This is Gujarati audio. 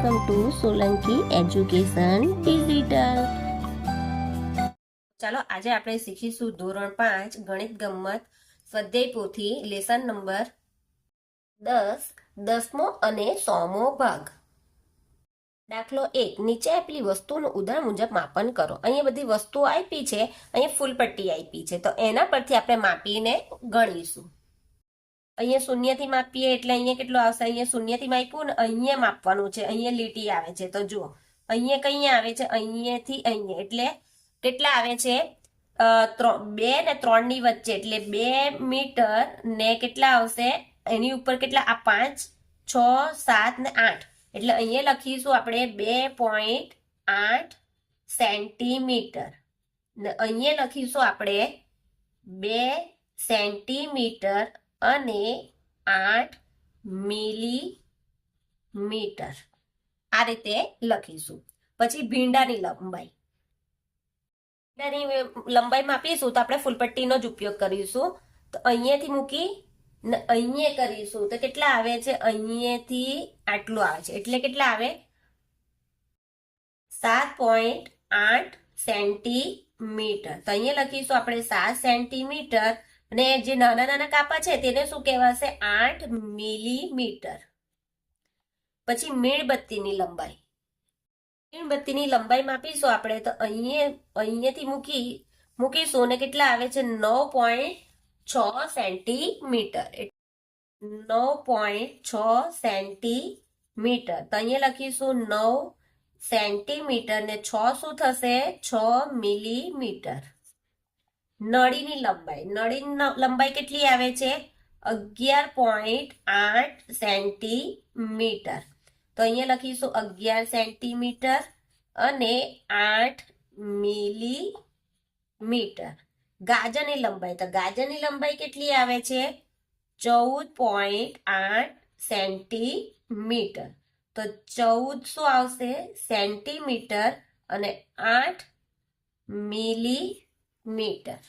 Welcome to Solanki education digital. ચાલો આજે આપણે શીખીશું ધોરણ 5 ગણિત ગમ્મત સ્વાધ્યાય પોથી લેસન નંબર 10 10મો અને 100મો ભાગ. દાખલો 1 નીચે આપેલી વસ્તુનું ઉદાહરણ મુજબ માપન કરો. અહીંયા બધી વસ્તુઓ આપી છે, અહીંયા ફૂલપટ્ટી આપી છે, તો એના પરથી આપણે માપીને ગણીશું. અહીંયા શૂન્યથી માપીએ એટલે અહીંયા કેટલું આવશે? અહીંયા શૂન્યથી માપ્યું ને અહીંયા માપવાનું છે, અહીંયા લીટી આવે છે. તો જુઓ અહીંયા કઈ આવે છે? અહીંયાથી અહીંયા એટલે કેટલા આવે છે? 2 ને 3 ની વચ્ચે એટલે 2 મીટર ને કેટલા આવશે એની ઉપર? કેટલા? આ 5 6 7 ને 8 એટલે અહીંયા લખીશું આપણે 2.8 સેન્ટીમીટર ને અહીંયા લખીશું આપણે 2 સેન્ટીમીટર અને 8 મિલીમીટર. આ રીતે લખીશું. પછી ભીંડાની લંબાઈ, ભીંડાની લંબાઈ માપીશું તો આપણે ફૂલપટ્ટીનો જ ઉપયોગ કરીશું. તો અહીંયાથી મૂકી ને અહીંયા કરીશું તો કેટલા આવે છે? અહીંયાથી આટલું આવે છે એટલે કેટલા આવે? 7.8 સેન્ટીમીટર. તો અહીંયા લખીશું આપણે 7 સેન્ટીમીટર અને જે નાના નાના કાપા છે તેને શું કહેવાશે? 8 મિલીમીટર. પછી મીણબત્તીની લંબાઈ, મીણબત્તીની લંબાઈ માપીશું આપણે તો અહીંયાથી મૂકીશું ને કેટલા આવે છે? 9.6 સેન્ટીમીટર. 9.6 સેન્ટીમીટર. તો અહીંયા લખીશું 9 સેન્ટીમીટર ને 6 શું થશે? 6 મિલીમીટર. નળીની લંબાઈ, નળીની લંબાઈ કેટલી આવે છે? 11.8 સેન્ટીમીટર. તો અહીંયા લખીશું 11 સેન્ટીમીટર અને 8 મિલીમીટર. ગાજરની લંબાઈ, તો ગાજરની લંબાઈ કેટલી આવે છે? 14.8 સેન્ટીમીટર. તો 14 શું આવશે? સેન્ટીમીટર અને 8 મિલીમીટર.